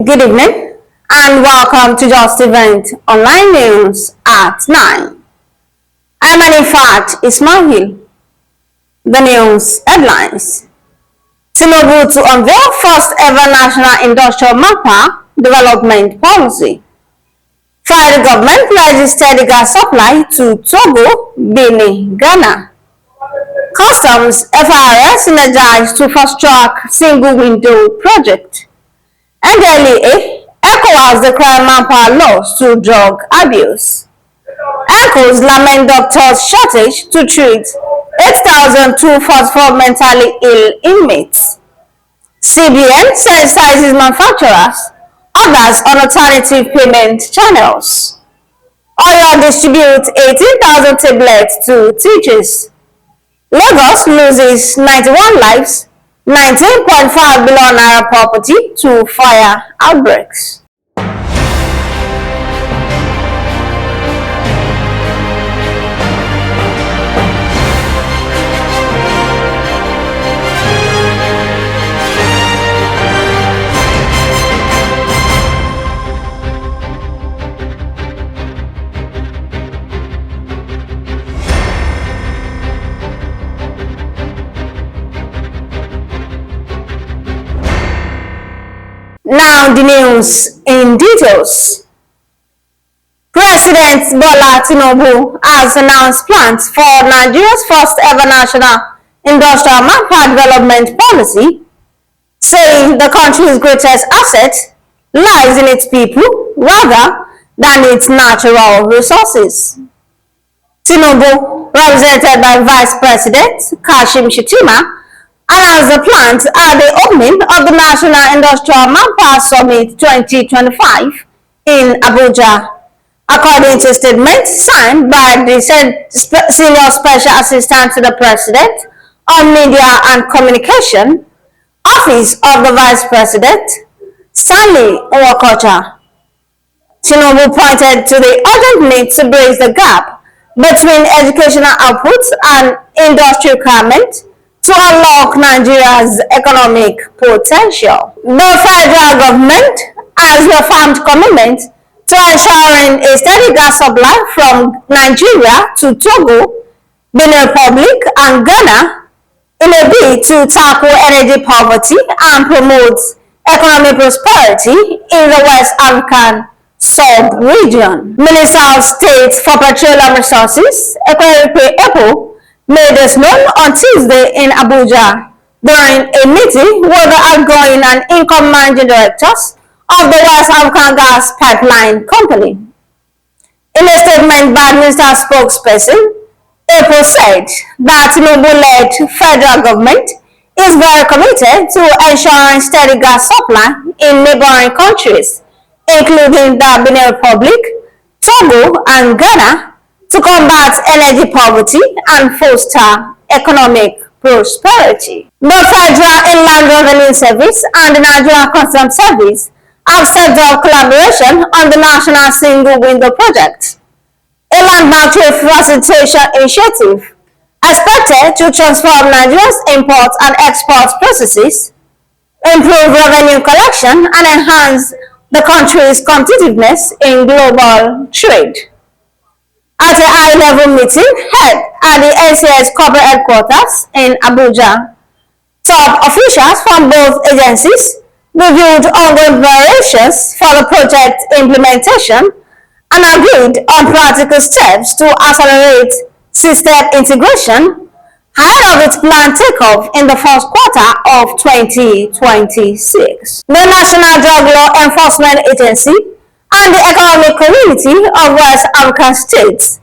Good evening and welcome to Just Event Online News at 9. I'm Anifat Ismail. The news headlines. Tinubu to unveil first ever National Industrial Mapper Development Policy. Federal government pledges steady gas supply to Togo, Benin, Ghana. Customs FRS energized to fast-track single window project. NDLEA ECOWAS declare manpower loss to drug abuse. ECOWAS lament doctors' shortage to treat 8,244 mentally ill inmates. CBN sensitizes manufacturers, others on alternative payment channels. Oyo distributes 18,000 tablets to teachers. Lagos loses 91 lives, 19.5 billion naira property to fire outbreaks. Now the news in details. President Bola Tinubu has announced plans for Nigeria's first ever National Industrial Manpower Development Policy, saying the country's greatest asset lies in its people rather than its natural resources. Tinubu, represented by Vice President Kashim Shettima, announced the plans at the opening of the National Industrial Manpower Summit 2025 in Abuja. According to a statement signed by the Senior Special Assistant to the President on Media and Communication, Office of the Vice President, Stanley Nwakocha, Tinubu pointed to the urgent need to bridge the gap between educational output and industry requirement to unlock Nigeria's economic potential. The federal government has reaffirmed commitment to ensuring a steady gas supply from Nigeria to Togo, Benin Republic, and Ghana in a bid to tackle energy poverty and promote economic prosperity in the West African sub-region. Minister of State for Petroleum Resources, Ekwerike Epo, made this known on Tuesday in Abuja during a meeting with the outgoing and incoming managing directors of the West African Gas Pipeline Company. In a statement by Minister spokesperson, April said that Tinubu-led federal government is very committed to ensuring steady gas supply in neighboring countries, including the Benin Republic, Togo, and Ghana, to combat energy poverty and foster economic prosperity. The Federal Inland Revenue Service and the Nigerian Customs Service have set up collaboration on the National Single Window Project, a landmark trade facilitation initiative expected to transform Nigeria's import and export processes, improve revenue collection, and enhance the country's competitiveness in global trade. At a high-level meeting held at the NCS corporate headquarters in Abuja, top officials from both agencies reviewed ongoing preparations for the project implementation and agreed on practical steps to accelerate system integration ahead of its planned takeoff in the first quarter of 2026. The National Drug Law Enforcement Agency and the Economic Community of West African States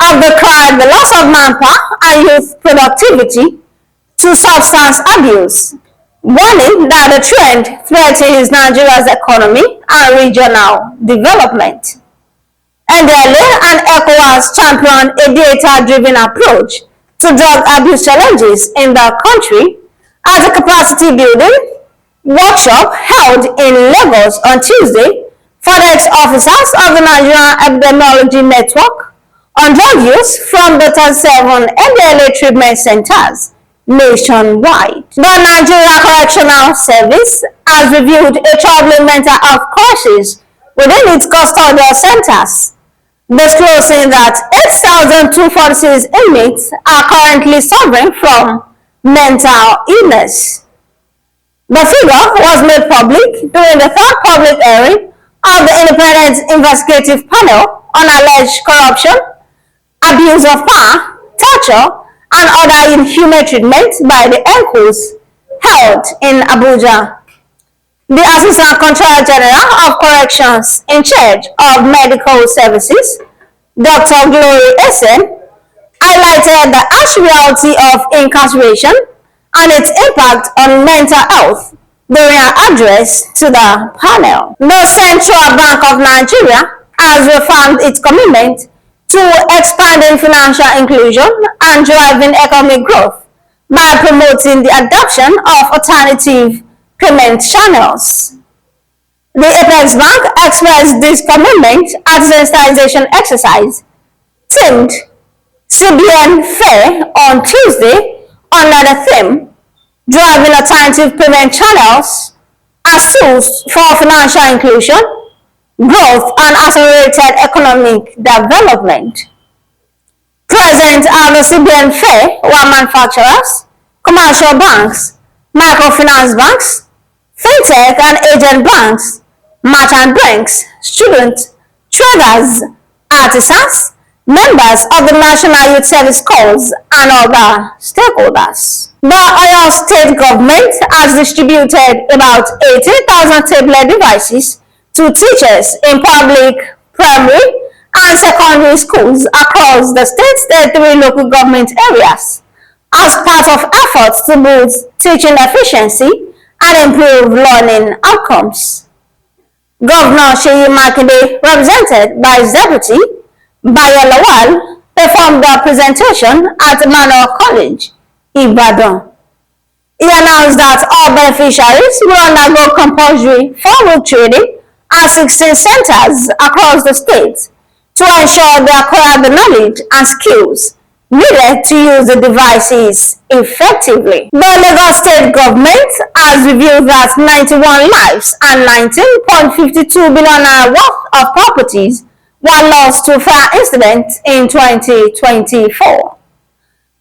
have decried the loss of manpower and youth productivity to substance abuse, warning that the trend threatens Nigeria's economy and regional development. NDLEA and ECOWAS championed a data-driven approach to drug abuse challenges in the country at a capacity building workshop held in Lagos on Tuesday for the ex-officers of the Nigerian Epidemiology Network on drug use from the 37 NDLEA treatment centers nationwide. The Nigeria Correctional Service has reviewed a troubling mental health crisis within its custodial centers, disclosing that 8,246 inmates are currently suffering from mental illness. The figure was made public during the third public hearing of the Independent Investigative Panel on alleged corruption, abuse of power, torture, and other inhuman treatment by the ENCOs held in Abuja. The Assistant Controller General of Corrections in charge of medical services, Dr. Glory Essen, highlighted the harsh reality of incarceration and its impact on mental health during her address to the panel. The Central Bank of Nigeria has reaffirmed its commitment to expanding financial inclusion and driving economic growth by promoting the adoption of alternative payment channels. The Apex Bank expressed this commitment at the sensitization exercise themed CBN Fair on Tuesday under the theme Driving Alternative Payment Channels as Tools for Financial Inclusion, Growth and Accelerated Economic Development. Present at the CBN Fair were manufacturers, commercial banks, microfinance banks, fintech and agent banks, merchant banks, students, traders, artisans, members of the National Youth Service Corps, and other stakeholders. The Oyo State government has distributed about 18,000 tablet devices to teachers in public, primary, and secondary schools across the state's 33 local government areas as part of efforts to boost teaching efficiency and improve learning outcomes. Governor Seyi Makinde, represented by his deputy, Bayo Lawal, performed the presentation at Emmanuel College, Ibadan. He announced that all beneficiaries will undergo compulsory formal training at 16 centers across the state to ensure they acquire the knowledge and skills needed to use the devices effectively. The Lagos State government has revealed that 91 lives and 19.52 billion naira worth of properties were lost to fire incidents in 2024.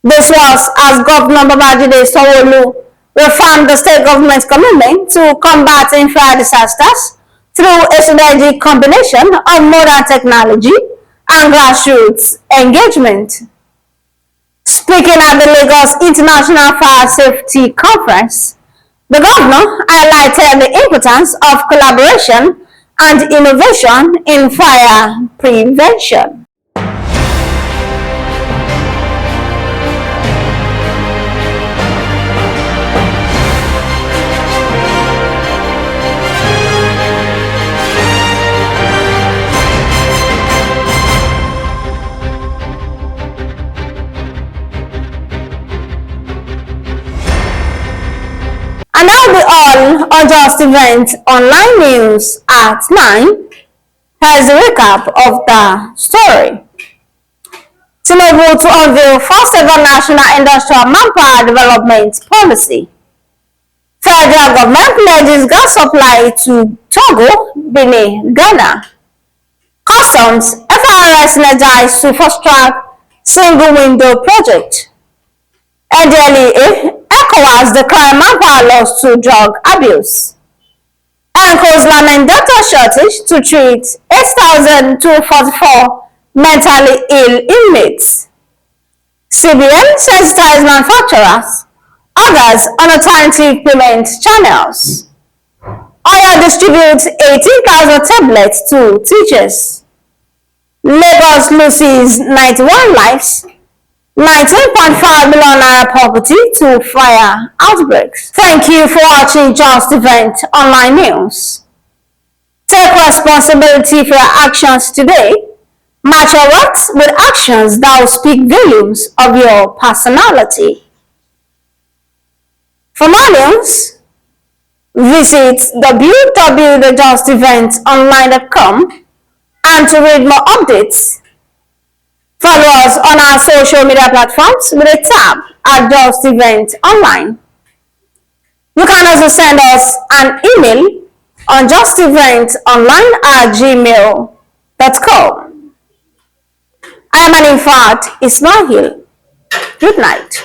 This was as Governor Babajide Sanwo-Olu reaffirmed the state government's commitment to combating fire disasters through a synergic combination of modern technology and grassroots engagement. Speaking at the Lagos International Fire Safety Conference, the governor highlighted the importance of collaboration and innovation in fire prevention. And that'll be all on Just Event Online News at 9. Here's a recap of the story. Tinubu to unveil first ever national industrial manpower development policy. Federal government pledges gas supply to Togo, Benin, Ghana. Customs, FRS energized to fast-track single window project. NDLEA, ECOWAS declare manpower loss to drug abuse. ENCOs lament doctor shortage to treat 8,244 mentally ill inmates. CBN sensitized manufacturers, others on alternative payment channels. Oyo distributes 18,000 tablets to teachers. Lagos loses 91 lives, 19.5 million naira property to fire outbreaks. Thank you for watching Just Event Online News. Take responsibility for your actions today. Match your words with actions that will speak volumes of your personality. For more news, visit www.justeventonline.com, and to read more updates, follow us on our social media platforms with a tab at Just Event Online. You can also send us an email on justeventsonline@gmail.com. I am Anifat Ismail. Good night.